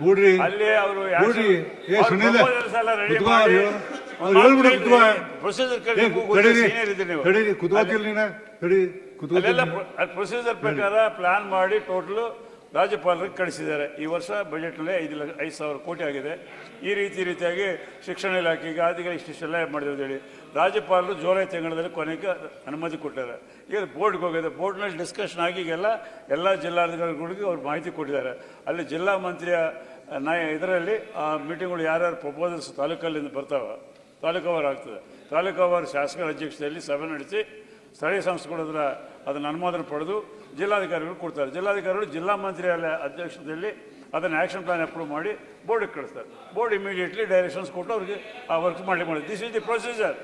ಕೂಡ್ರಿ ಅಲ್ಲಿ ಅವರು ಕೂಡ್ರಿ ಏ ಸುನಿಲ್ ಪ್ರೊಸೀಜರ್ ಪ್ರಕಾರ ಪ್ಲಾನ್ ಮಾಡಿ ಟೋಟಲ್ ರಾಜ್ಯಪಾಲರಿಗೆ ಕಳಿಸಿದ್ದಾರೆ. ಈ ವರ್ಷ ಬಜೆಟ್ನಲ್ಲಿ 5,000 ಕೋಟಿ ಆಗಿದೆ. ಈ ರೀತಿಯಾಗಿ ಶಿಕ್ಷಣ ಇಲಾಖೆಗೆ ಆದಿಗೆ ಇಷ್ಟೆಲ್ಲ ಮಾಡಿರೋದು ಹೇಳಿ ರಾಜ್ಯಪಾಲರು ಜುಲೈ ತಿಂಗಳಲ್ಲಿ ಕೊನೆಗೆ ಅನುಮತಿ ಕೊಟ್ಟಿದ್ದಾರೆ. ಈಗ ಬೋರ್ಡ್ಗೆ ಹೋಗಿದೆ. ಬೋರ್ಡ್ನಲ್ಲಿ ಡಿಸ್ಕಷನ್ ಆಗಿ ಎಲ್ಲ ಜಿಲ್ಲಾಧಿಕಾರಿಗಳಿಗೆ ಅವ್ರು ಮಾಹಿತಿ ಕೊಟ್ಟಿದ್ದಾರೆ. ಅಲ್ಲಿ ಜಿಲ್ಲಾ ಮಂತ್ರಿಯ ಇದರಲ್ಲಿ ಆ ಮೀಟಿಂಗ್ಗಳು ಯಾರ್ಯಾರು ಪ್ರಪೋಸಲ್ಸ್ ತಾಲೂಕಲ್ಲಿಂದ ಬರ್ತಾವೆ ತಾಲೂಕವರು ಆಗ್ತದೆ. ತಾಲೂಕವರು ಶಾಸಕರ ಅಧ್ಯಕ್ಷತೆಯಲ್ಲಿ ಸಭೆ ನಡೆಸಿ ಸ್ಥಳೀಯ ಸಂಸ್ಥೆಗಳ ಅದನ್ನು ಅನುಮೋದನೆ ಪಡೆದು ಜಿಲ್ಲಾಧಿಕಾರಿಗಳು ಕೊಡ್ತಾರೆ. ಜಿಲ್ಲಾಧಿಕಾರಿಗಳು ಜಿಲ್ಲಾ ಮಂತ್ರಿಯ ಅಧ್ಯಕ್ಷತೆಯಲ್ಲಿ ಅದನ್ನು ಆ್ಯಕ್ಷನ್ ಪ್ಲಾನ್ ಅಪ್ರೂವ್ ಮಾಡಿ ಬೋರ್ಡಿಗೆ ಕಳಿಸ್ತಾರೆ. ಬೋರ್ಡ್ ಇಮಿಡಿಯೇಟ್ಲಿ ಡೈರೆಕ್ಷನ್ಸ್ ಕೊಟ್ಟು ಅವ್ರಿಗೆ ಆ ವರ್ಕ್ ಮಾಡಿ ದಿಸ್ ಇಸ್ ದಿ ಪ್ರೊಸೀಜರ್.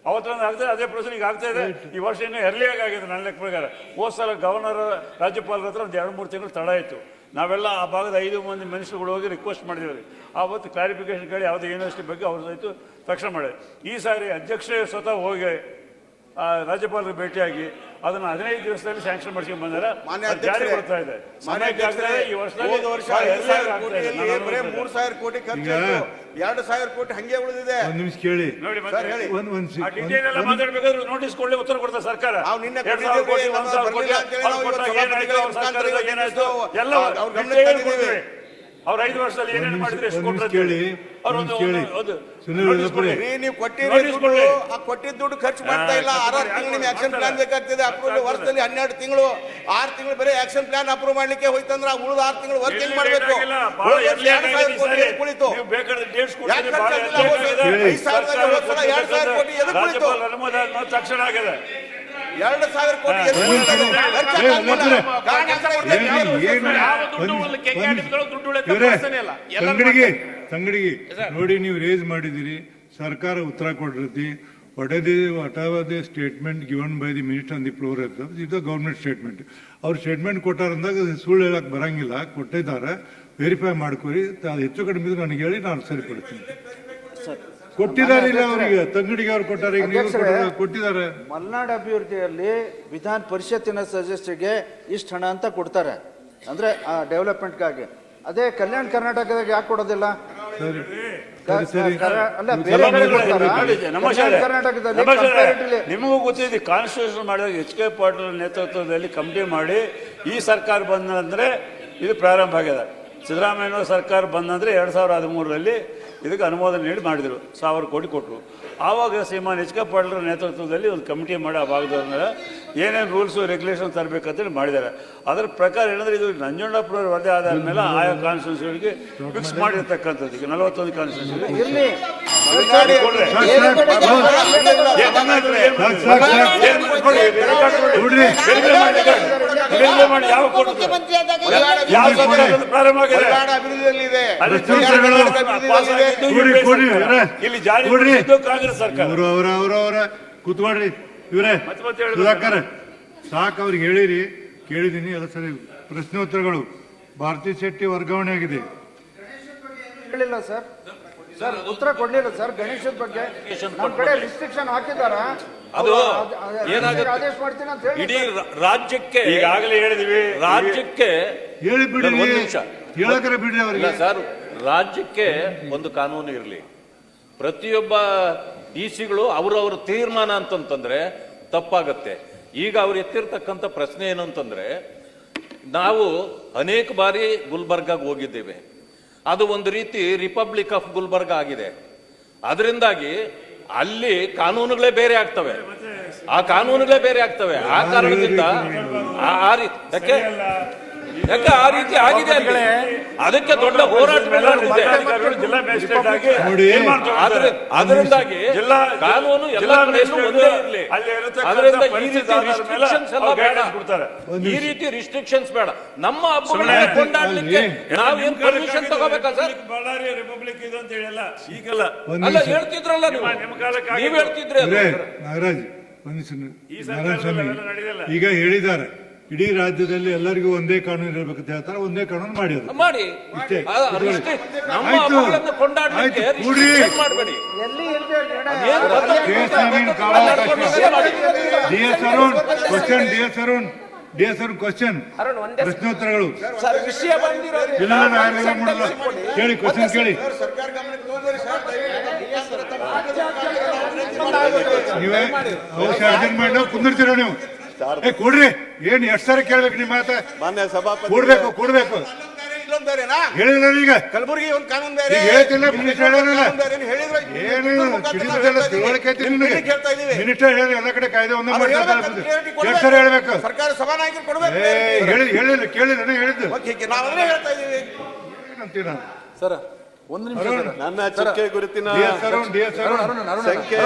ಅವತ್ತೊಂದು ಆಗ್ತದೆ, ಅದೇ ಪ್ರೊಸೀಜರ್ ಈಗ ಆಗ್ತಾ ಇದೆ. ಈ ವರ್ಷ ಇನ್ನೂ ಎರ್ಲಿಯಾಗಿ ಆಗಿದೆ ನನ್ನ ಲೆಕ್ಕ ಪ್ರಕಾರ. ಹೋದ ಸಲ ಗವರ್ನರ್ ರಾಜ್ಯಪಾಲರ ಹತ್ರ ಒಂದು 2-3 ತಿಂಗಳು ತಡ ಆಯಿತು. ನಾವೆಲ್ಲ ಆ ಭಾಗದ 5 ಮಂದಿ ಮಿನಿಸ್ಟರ್ಗಳು ಹೋಗಿ ರಿಕ್ವೆಸ್ಟ್ ಮಾಡಿದ್ದೀವಿ. ಆವತ್ತು ಕ್ಲಾರಿಫಿಕೇಶನ್ ಕೇಳಿ ಯಾವುದೇ ಯೂನಿವರ್ಸಿಟಿ ಬಗ್ಗೆ ಅವ್ರ ಸಹಿತ ತಕ್ಷಣ ಮಾಡಿದೆ. ಈ ಸಾರಿ ಅಧ್ಯಕ್ಷರೇ ಸ್ವತಃ ಹೋಗಿ ರಾಜ್ಯಪಾಲರು ಭೇಟಿಯಾಗಿ ಅದನ್ನು 15 ದಿವಸದಲ್ಲಿ ಸ್ಯಾಂಕ್ಷನ್ ಮಾಡಿಸ್ಕೊಂಡು ಬಂದರೆ ಜಾರಿ ಬರ್ತಾ ಇದೆ. ಈ ವರ್ಷದಲ್ಲಿ 3,000 ಕೋಟಿ ಖರ್ಚು, 2,000 ಕೋಟಿ ಹಂಗೆ ಉಳಿದಿದೆ. ಒಂದು ನಿಮಿಷ ಕೇಳಿ ನೋಡಿ, ಮಾತಾಡ್ಬೇಕಾದ್ರೆ ನೋಟಿಸ್ ಕೊಡ್ಲಿ ಉತ್ತರ ಕೊಡ್ತಾರೆ ಸರ್ಕಾರ. 2,000 ಕೋಟಿ 1,000 ಕೋಟಿ ಎಲ್ಲ ಅವ್ರ 5 ವರ್ಷದಲ್ಲಿ ಏನೇನು ಮಾಡಿದ್ರೆ ಎಷ್ಟು ಕೊಟ್ಟರೆ ನೀವು ಕೊಟ್ಟಿದ್ದ ದುಡ್ಡು ಖರ್ಚು ಮಾಡ್ತಾ ಇಲ್ಲ. 6 ತಿಂಗಳು ನಿಮ್ಗೆ ಆಕ್ಷನ್ ಪ್ಲಾನ್ ಬೇಕಾಗ್ತದೆ. ಅಪ್ರೂವಲ್ ವರ್ಷದಲ್ಲಿ 12 ತಿಂಗಳು 6 ತಿಂಗಳು ಬರೀ ಆಕ್ಷನ್ ಪ್ಲಾನ್ ಅಪ್ರೂವ್ ಮಾಡ್ಲಿಕ್ಕೆ ಹೋಯ್ತಂದ್ರೆ ಉಳಿದ 6 ತಿಂಗಳು ವರ್ಕಿಂಗ್ ಮಾಡಬೇಕು. ಕುಳಿತು 2,000 ಕೋಟಿ ಎದು ಕುಳಿತು ತಕ್ಷಣ ಆಗಿದೆ. 2,000 ಕೋಟಿ ತಂಗಡಿಗೆ ನೋಡಿ, ನೀವು ರೇಸ್ ಮಾಡಿದಿರಿ, ಸರ್ಕಾರ ಉತ್ತರ ಕೊಟ್ಟಿರ್ತಿ. whatever statement given by the minister on the floor ಇದು ಗೌರ್ಮೆಂಟ್ ಸ್ಟೇಟ್ಮೆಂಟ್. ಅವ್ರು ಸ್ಟೇಟ್ಮೆಂಟ್ ಕೊಟ್ಟಾರಂದಾಗ ಸುಳ್ಳು ಹೇಳಕ್ ಬರಂಗಿಲ್ಲ. ಕೊಟ್ಟಿದ್ದಾರೆ, ವೆರಿಫೈ ಮಾಡ್ಕೊರಿ. ಅದು ಹೆಚ್ಚು ಕಡಿಮೆ ಇದ್ರೆ ನನಗೆ ಹೇಳಿ ನಾನು ಸರಿಪಡ್ತೀನಿ. ಕೊಟ್ಟಿದ್ದಾರೆ ಇಲ್ಲ ಅವರಿಗೆ, ತಂಗಡಿಗೆ ಅವ್ರು ಕೊಟ್ಟಾರೆ, ಕೊಟ್ಟಿದ್ದಾರೆ. ಮಲೆನಾಡು ಅಭಿವೃದ್ಧಿಯಲ್ಲಿ ವಿಧಾನ ಪರಿಷತ್ತಿನ ಸದಸ್ಯರಿಗೆ ಇಷ್ಟು ಹಣ ಅಂತ ಕೊಡ್ತಾರೆ, ಅಂದ್ರೆ ಡೆವಲಪ್ಮೆಂಟ್ಗಾಗಿ. ಅದೇ ಕಲ್ಯಾಣ ಕರ್ನಾಟಕದಾಗ ಯಾಕೆ ಕೊಡೋದಿಲ್ಲ? ನಿಮಗೂ ಗೊತ್ತಿದೆ, ಕಾನ್ಸ್ಟಿಟ್ಯೂಷನ್ ಮಾಡಿದಾಗ ಎಚ್ ಕೆ ಪಾಟೀಲ್ ನೇತೃತ್ವದಲ್ಲಿ ಕಮಿಟಿ ಮಾಡಿ ಈ ಸರ್ಕಾರ ಬಂದಂದ್ರೆ ಇದು ಪ್ರಾರಂಭ ಆಗಿದೆ. ಸಿದ್ದರಾಮಯ್ಯ ಸರ್ಕಾರ ಬಂದಂದ್ರೆ 2013ರಲ್ಲಿ ಇದಕ್ಕೆ ಅನುಮೋದನೆ ನೀಡಿ ಮಾಡಿದರು, 1,000 ಕೋಟಿ ಕೊಟ್ಟರು. ಆವಾಗ ಶ್ರೀಮಾನ್ ಎಚ್ ಕೆ ಪಾಟೀಲರ ನೇತೃತ್ವದಲ್ಲಿ ಒಂದು ಕಮಿಟಿ ಮಾಡಿ ಆ ಭಾಗದವ್ರನ್ನ ಏನೇನು ರೂಲ್ಸು ರೆಗ್ಯುಲೇಷನ್ ತರಬೇಕಂತೇಳಿ ಮಾಡಿದ್ದಾರೆ. ಅದರ ಪ್ರಕಾರ ಏನಂದ್ರೆ ಇದು ನಂಜುಂಡಪ್ಪನವ್ರ ವರದಿ ಆಧಾರ ಮೇಲೆ ಆಯಾ ಕಾನ್ಸ್ಟಿಟ್ಯೂನ್ಸಿಗಳಿಗೆ ಫಿಕ್ಸ್ ಮಾಡಿರ್ತಕ್ಕಂಥದ್ದು. ಈಗ 41 ಕಾನ್ಸ್ಟಿಟ್ಯೂನ್ಸಿ ಯಾವ ಪ್ರಾರಂಭ ಆಗಿದೆ ಇಲ್ಲಿ ಜಾರಿ ಕಾಂಗ್ರೆಸ್ ಸರ್ಕಾರ. ಅವರ ಕೂತ್ಕೊಳ್ರಿ ಇವರೇ ಸುಧಾಕರ್ ಸಾಕು, ಅವ್ರಿಗೆ ಹೇಳಿರಿ, ಕೇಳಿದೀನಿ ಎಲ್ಲ ಸರಿ. ಪ್ರಶ್ನೋತ್ತರಗಳು. ಭಾರತಿ ಶೆಟ್ಟಿ ವರ್ಗಾವಣೆ ಆಗಿದೆ. ಹೇಳಿಲ್ಲ ಸರ್, ಉತ್ತರ ಕೊಡ್ಲಿಲ್ಲ ಸರ್. ಗಣೇಶದ ಬಗ್ಗೆ ನಮ್ಮ ಕಡೆ ರಿಸ್ಟ್ರಿಕ್ಷನ್ ಹಾಕಿದಾರ, ಅದು ಆದೇಶ ಮಾಡ್ತೀನಿ ಅಂತ ಹೇಳಿ ಇಡೀ ರಾಜ್ಯಕ್ಕೆ ಈಗಾಗಲೇ ಹೇಳಿದೀವಿ. ರಾಜ್ಯಕ್ಕೆ ಹೇಳಿ ಬಿಡಿ, ಒಂದು ನಿಮಿಷ ಹೇಳಕರೆ ಬಿಡ್ರಿ ಅವರಿಗೆ. ಸರ್, ರಾಜ್ಯಕ್ಕೆ ಒಂದು ಕಾನೂನು ಇರಲಿ. ಪ್ರತಿಯೊಬ್ಬ ಡಿಸಿಗಳು ಅವರವರ ತೀರ್ಮಾನ ಅಂತಂತಂದ್ರೆ ತಪ್ಪಾಗತ್ತೆ. ಈಗ ಅವ್ರು ಎತ್ತಿರ್ತಕ್ಕಂಥ ಪ್ರಶ್ನೆ ಏನು ಅಂತಂದ್ರೆ, ನಾವು ಅನೇಕ ಬಾರಿ ಗುಲ್ಬರ್ಗಾಗೆ ಹೋಗಿದ್ದೇವೆ. ಅದು ಒಂದು ರೀತಿ ರಿಪಬ್ಲಿಕ್ ಆಫ್ ಗುಲ್ಬರ್ಗಾ ಆಗಿದೆ. ಅದರಿಂದಾಗಿ ಅಲ್ಲಿ ಕಾನೂನುಗಳೇ ಬೇರೆ ಆಗ್ತವೆ, ಆ ಕಾರಣದಿಂದ ಯಾಕೆ ಆ ರೀತಿ ಆಗಿದೆ ಅಂದ್ರೆ ಅದಕ್ಕೆ ದೊಡ್ಡ ಹೋರಾಟ ಅದರಿಂದಾಗಿ ಕಾನೂನು ಎಲ್ಲ ಕಡೆಯೂ ಒಂದೇ ಇರಲಿ. ಅದರಿಂದ ಈ ರೀತಿ ರಿಸ್ಟ್ರಿಕ್ಷನ್ಸ್ ಬೇಡ. ನಮ್ಮ ಹಬ್ಬಗಳನ್ನ ಕೊಂಡಾಡ್ಲಿಕ್ಕೆ ನಾವೇನ್ ಪರ್ಮಿಷನ್ ತಗೋಬೇಕಾ ಸರ್? ಬಳ್ಳಾರಿ ರಿಪಬ್ಲಿಕ್ ಇದು ಅಂತ ಹೇಳಿಲ್ಲ, ಈಗಲ್ಲ ಅಲ್ಲ ಹೇಳ್ತಿದ್ರಲ್ಲ ನೀವು ಹೇಳ್ತಿದ್ರಿ. ನಾಗರಾಜ್ ಈಗ ಹೇಳಿದ್ದಾರೆ, ಇಡೀ ರಾಜ್ಯದಲ್ಲಿ ಎಲ್ಲರಿಗೂ ಒಂದೇ ಕಾನೂನು ಇರಬೇಕಂತ ಹೇಳ್ತಾರೆ. ಒಂದೇ ಕಾನೂನು ಮಾಡಿ ಇಷ್ಟೇ. D S Arun DS question ಪ್ರಶ್ನೋತ್ತರಗಳು ಸರ್ ವಿಷಯ ಬಂದಿರೋದು ಇಲ್ಲ ನಾನೆಲ್ಲ ಮಾಡಲ್ಲ. ಕೇಳಿ ಕ್ವಶನ್ ಕೇಳಿ. ಸರ್ಕಾರ ಗಮನಕ್ಕೆ ತಗೊಂಡ್ರಿ ಸರ್, ನೀವೇ ಅವಶ್ಯ ಅರ್ಜೆಂಟ್ ಮಾಡಿ ನಾವು ಕುಂದಿರ್ತೀರ ನೀವು. ಕೊಡ್ರಿ ಏನ್ ಎಷ್ಟು ಸಾರಿ ಕೇಳ್ಬೇಕು ನಿಮ್ಮ ಮಾತ. ಮಾನ್ಯ ಸಭಾಪತಿ ಕೊಡ್ಬೇಕು ಇಲ್ಲೊಂದ್ ಬೇರೆನಾ? ಹೇಳಿಲ್ಲ ಈಗ ಕಲಬುರಗಿ ಒಂದು ಕಾನೂನು ಬೇರೆ, ಈಗ ಹೇಳ್ತಿಲ್ಲ ಮಿನಿಸ್ಟರ್ ಹೇಳಿಲ್ಲ ಹೇಳಿದ್ರೆ ಏನು ತಿಳುವಳಿಕೆ ಐತಿ ನಿಮಗೆ. ಹೇಳ್ತಾ ಇದೀವಿ. ಮಿನಿಸ್ಟರ್ ಹೇಳಿ ಎಲ್ಲ ಕಡೆ ಕಾಯ್ದೆ ಒಂದೊಂದು ಅವ್ರು ಮಾಡ್ತಾ ಹೇಳ್ಬೇಕು, ಇರ್ತಾರೆ. ಎಷ್ಟು ಸರಿ ಹೇಳ್ಬೇಕು. ಸರ್ಕಾರ ಸಭಾನಾಯಕರು ಕೊಡ್ಬೇಕು. ಹೇಳಿಲ್ಲ ಕೇಳಿಲ್ಲ ಹೇಳಿದ್ದು ನಾವು ಅದನ್ನೇ ಹೇಳ್ತಾ ಇದೀವಿ. ಅಂತೀವಿ ನಾನು. ಸರ್ ಒಂದು ನಿಮಿಷ ಸರ್. ನನ್ನ ಚುಕ್ಕೆ ಗುರುತಿನ DS ಸಂಖ್ಯೆ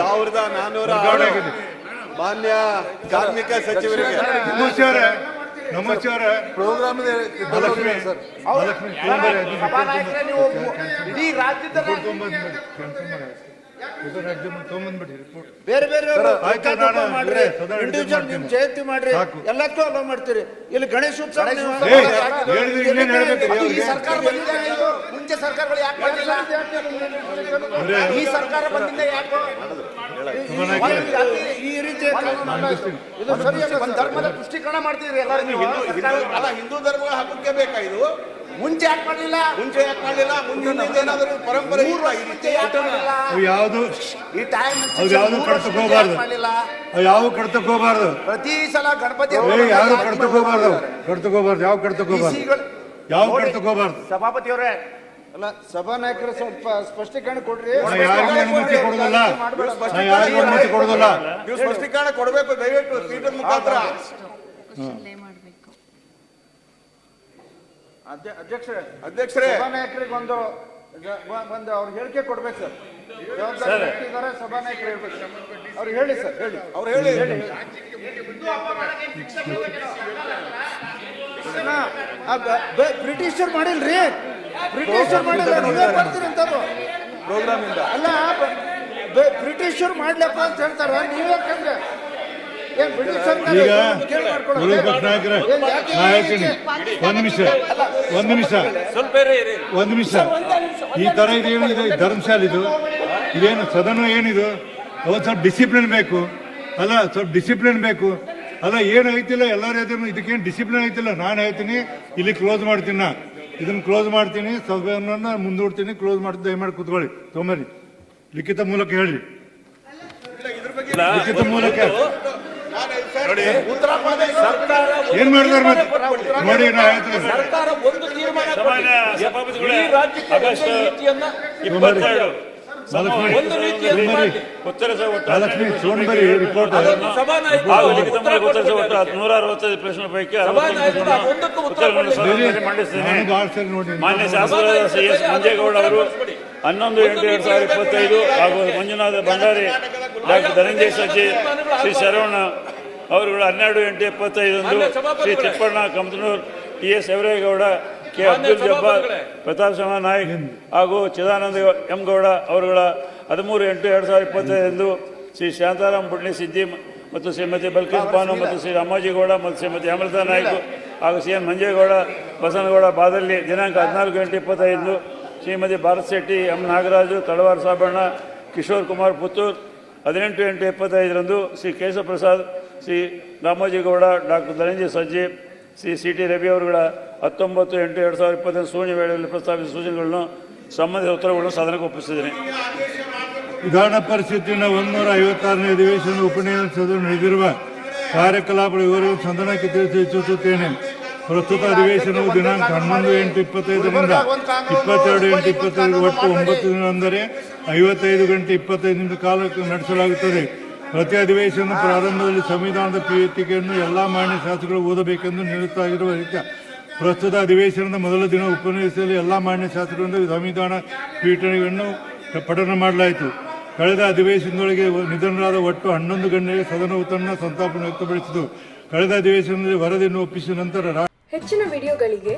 1406 ಮಾನ್ಯ ಕಾರ್ಮಿಕ ಸಚಿವರಿಗೆ ನಮಸ್ಕಾರ ಪ್ರೋಗ್ರಾಮ್ ಇಡೀ ರಾಜ್ಯದ ಬೇರೆ ಬೇರೆ ಆಯ್ತು, ನಾನು ಮಾಡ್ರಿ, ಸದಾ ಇಂಡಿವಿಜುವಲ್ ನಿಮ್ ಜಯಂತಿ ಮಾಡ್ರಿ, ಸಾಕು. ಎಲ್ಲಕ್ಕೂ ಅಲೋ ಮಾಡ್ತೀರಿ. ಇಲ್ಲಿ ಗಣೇಶೋತ್ಸವ ನೀವು ಹೇಳಿದ್ರೆ ಇನ್ನೇನ್ ಹೇಳ್ಬೇಕು? ಈ ಸರ್ಕಾರ ಬಂದಿದೆ, ಮುಂಚೆ ಸರ್ಕಾರಗಳು ಯಾಕೆ ಮಾಡಿಲ್ಲ? ಈ ಸರ್ಕಾರ ಬಂದಿದೆ ಯಾಕೆ ಈ ರೀತಿ ಇದು ಸರಿಯಲ್ಲ. ಒಂದು ಧರ್ಮದ ಪುಷ್ಟೀಕರಣ ಮಾಡ್ತೀರಿ ಎಲ್ಲರೂ. ಅಲ್ಲ, ಹಿಂದೂ ಧರ್ಮಗಳ ಹಬ್ಬಕ್ಕೆ ಬೇಕಾ ಇದು? ಮುಂಚೆ ಯಾಕೆ ಮಾಡಲಿಲ್ಲ? ಮುಂಚೆ ಯಾಕೆ ಮಾಡಲಿಲ್ಲ? ಮುಂದೆ ಏನಾದರೂ ಪರಂಪರೆ ಇಲ್ವಾ ಈ ರೀತಿ? ಯಾವುದು ಈ ಟೈಮ್ ಯಾವ್ದು ಕಡ್ತಕ್ ಹೋಗ್ಬಾರ್ದು. ಯಾವ ಕಡ್ತಕ್ ಹೋಗ್ಬಾರ್ದು. ಪ್ರತಿ ಸಲ ಗಣಪತಿ ಯಾರು ಕಡ್ತಕ್ ಹೋಗ್ಬಾರ್ದು. ಯಾವ ಕಡ್ತಕ್ ಹೋಗ್ಬಾರ್ದು. ಯಾವ ಕಡ್ತಕ್ ಹೋಗ್ಬಾರ್ದು. ಸಭಾಪತಿ ಅವರೇ, ಅಲ್ಲ ಸಭಾನಾಯಕರು ಸ್ವಲ್ಪ ಸ್ಪಷ್ಟೀಕರಣ ಕೊಡ್ರಿ. ಯಾರಿಗೂ ಅನುಮತಿ ಕೊಡೋದಿಲ್ಲ. ಯಾರಿಗೂ ಅನುಮತಿ ಕೊಡೋದಿಲ್ಲ. ನೀವು ಸ್ಪಷ್ಟೀಕರಣ ಕೊಡಬೇಕು ದಯವಿಟ್ಟು ಪೀಠದ ಮುಖಾಂತರ. ಅಧ್ಯಕ್ಷರೇ, ಸಭಾನಾಯಕರಿಗೆ ಒಂದು ಅವ್ರು ಹೇಳಿಕೆ ಕೊಡ್ಬೇಕು ಸರ್. ಜವಾಬ್ದಾರಿ ವ್ಯಕ್ತಿದ್ದಾರೆ, ಸಭಾನಾಯಕರು ಹೇಳ್ಬೇಕು ಸರ್. ಅವ್ರು ಹೇಳಿ ಸರ್, ಹೇಳಿ. ಅವ್ರು ಹೇಳಿ. ಬ್ರಿಟಿಷರ್ ಮಾಡಿಲ್ರಿ, ಬ್ರಿಟಿಷರ್ ಮಾಡಿಲ್ಲ, ನೀವೇ ಮಾಡ್ತೀರಿ ಅಂತದ್ದು ಪ್ರೋಗ್ರಾಮ್ ಇಂದ. ಅಲ್ಲ, ಬ್ರಿಟಿಷರ್ ಮಾಡ್ಲಪ್ಪ ಅಂತ ಹೇಳ್ತಾರ, ನೀವೇ ಕಂಡ್ರೆ ಏನ್ ಬ್ರಿಟಿಷರ್ ಈಗ ವಿರೋಧ ಪಕ್ಷ ನಾಯಕರ ನಾ ಹೇಳ್ತೀನಿ. ಒಂದ್ ನಿಮಿಷ ಈ ತರ ಇದೇನು ಇದು ಧರ್ಮಶಾಲೆ ಇದೇನು ಸದನ ಏನಿದು? ಅವತ್ತು ಸ್ವಲ್ಪ ಡಿಸಿಪ್ಲಿನ್ ಬೇಕು. ಅಲ್ಲ, ಸ್ವಲ್ಪ ಡಿಸಿಪ್ಲಿನ್ ಬೇಕು. ಅಲ್ಲ, ಏನು ಐತಿಲ್ಲ ಎಲ್ಲರೂ ಹೇಳ್ತೀನಿ, ಇದಕ್ಕೇನು ಡಿಸಿಪ್ಲಿನ್ ಐತಿಲ್ಲ. ನಾನು ಹೇಳ್ತೀನಿ ಇಲ್ಲಿ ಕ್ಲೋಸ್ ಮಾಡ್ತೀನಿ, ಇದನ್ನ ಕ್ಲೋಸ್ ಮಾಡ್ತೀನಿ, ಸಭೆಯನ್ನ ಮುಂದೂಡ್ತೀನಿ, ಕ್ಲೋಸ್ ಮಾಡ್ತೀನಿ. ದಯಮಾಡಿ ಕೂತ್ಕೊಳ್ಳಿ, ತೊಂಬರಿ ಲಿಖಿತ ಮೂಲಕ ಹೇಳಿ. ಲಿಖಿತ ಮೂಲಕ ಏನ್ ಮಾಡಿದಾರೆ ಮತ್ತೆ ನೋಡಿ. ನಾ ಹೇಳ್ತೀನಿ ಸಾಮಾನ್ಯ ಸಭಾಪತಿಗಳೇ, ಆಗಸ್ಟ್ 22 ಲಕ್ಷ್ಮಿ ಸೋನ್ಬರಿ ರಿಪೋರ್ಟ್ ಉತ್ತರಿಸುವ ಪ್ರಶ್ನೆ ಪೈಕಿ 60 ಉತ್ತರಗಳನ್ನು ಸದನದಲ್ಲಿ ಮಂಡಿಸಿದ್ದೇನೆ. ಮಾನ್ಯ ಶಾಸಕರಾದ CS ಮಂಜೇಗೌಡ ಅವರು 11/8/2025 ಹಾಗೂ ಮಂಜುನಾಥ ಭಂಡಾರಿ, ಡಾಕ್ಟರ್ ಧನಂಜಯ ಸಜ್ಜಿ, ಶ್ರೀ ಶರವಣ ಅವರುಗಳು 12/8/25 ಶ್ರೀ ತಿಪ್ಪಣ್ಣ ಕಮತನೂರ್, TS ಎವರೇಗೌಡ, ಕೆ ಅಬ್ದುಲ್ ಜಬ್ಬಾರ್, ಪ್ರತಾಪ್ ಸಿಂಹ ನಾಯ್ಕ್ ಹಾಗೂ ಚಿದಾನಂದ ಎಂ ಗೌಡ ಅವರುಗಳ 13/8/2025 ಶ್ರೀ ಶಾಂತಾರಾಮ್ ಬುಡ್ನಿ ಸಿದ್ದಿ ಮತ್ತು ಶ್ರೀಮತಿ ಬಲ್ಕೀಸ್ ಬಾನು ಮತ್ತು ಶ್ರೀ ಅಮ್ಮಾಜಿಗೌಡ ಮತ್ತು ಶ್ರೀಮತಿ ಅಮೃತಾ ನಾಯ್ಕ ಹಾಗೂ CN ಮಂಜೇಗೌಡ, ಬಸನಗೌಡ ಬಾದಲ್ಲಿ ದಿನಾಂಕ 14/8/25 ಶ್ರೀಮತಿ ಭಾರತ್ ಶೆಟ್ಟಿ, M ನಾಗರಾಜು, ತಳವಾರ ಸಾಬಣ್ಣ, ಕಿಶೋರ್ ಕುಮಾರ್ ಪುತ್ತೂರ್ 18/8/25 ಶ್ರೀ ಕೇಶವ ಪ್ರಸಾದ್, ಶ್ರೀ ರಾಮೋಜಿಗೌಡ, ಡಾಕ್ಟರ್ ಧನಂಜಯ ಸಜ್ಜಿ, ಶ್ರೀ CT ರವಿ ಅವರುಗಳ 19/8/2025 ಶೂನ್ಯ ವೇಳೆಯಲ್ಲಿ ಪ್ರಸ್ತಾಪಿಸಿದ ಸೂಚನೆಗಳನ್ನು ಸಂಬಂಧಿಸಿದ ಉತ್ತರಗಳನ್ನು ಸದನಕ್ಕೆ ಒಪ್ಪಿಸಿದ್ದೇನೆ. ವಿಧಾನ ಪರಿಷತ್ತಿನ 156ನೇ ಅಧಿವೇಶನ ಉಪನ್ಯಾಸ ಸದನ ನಡೆದಿರುವ ಕಾರ್ಯಕಲಾಪಗಳ ವಿವರವನ್ನು ಸದನಕ್ಕೆ ತಿಳಿಸಿ ಇಚ್ಛಿಸುತ್ತೇನೆ. ಪ್ರಸ್ತುತ ಅಧಿವೇಶನವು ದಿನಾಂಕ 11/8/25ರಿಂದ 22/8/25 ಒಟ್ಟು 9 ದಿನ, ಅಂದರೆ 55 ಗಂಟೆ 25 ನಿಮಿಷ ಕಾಲಕ್ಕೆ ನಡೆಸಲಾಗುತ್ತದೆ. ಪ್ರತಿ ಅಧಿವೇಶನ ಪ್ರಾರಂಭದಲ್ಲಿ ಸಂವಿಧಾನದ ಪೀಠಿಕೆಯನ್ನು ಎಲ್ಲ ಮಾನ್ಯ ಶಾಸಕರು ಓದಬೇಕೆಂದು ನಿರತವಾಗಿರುವ ರೀತಿಯ ಪ್ರಸ್ತುತ ಅಧಿವೇಶನದ ಮೊದಲ ದಿನ ಉಪನ್ಯಾಸದಲ್ಲಿ ಎಲ್ಲ ಮಾನ್ಯ ಶಾಸಕರಿಂದ ಸಂವಿಧಾನ ಪೀಠಿಕೆಯನ್ನು ಪಠಣ ಮಾಡಲಾಯಿತು. ಕಳೆದ ಅಧಿವೇಶನದೊಳಗೆ ನಿಧನರಾದ ಒಟ್ಟು 11 ಗಣ್ಯರಿಗೆ ಸದನವು ತನ್ನ ಸಂತಾಪ ವ್ಯಕ್ತಪಡಿಸಿತು. ಕಳೆದ ಅಧಿವೇಶನದಲ್ಲಿ ವರದಿಯನ್ನು ಒಪ್ಪಿಸಿದ ನಂತರ ಹೆಚ್ಚಿನ ವಿಡಿಯೋಗಳಿಗೆ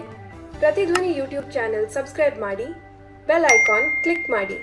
ಪ್ರತಿಧ್ವನಿ ಯೂಟ್ಯೂಬ್ ಚಾನೆಲ್ ಸಬ್ಸ್ಕ್ರೈಬ್ ಮಾಡಿ, ಬೆಲ್ ಐಕಾನ್ ಕ್ಲಿಕ್ ಮಾಡಿ.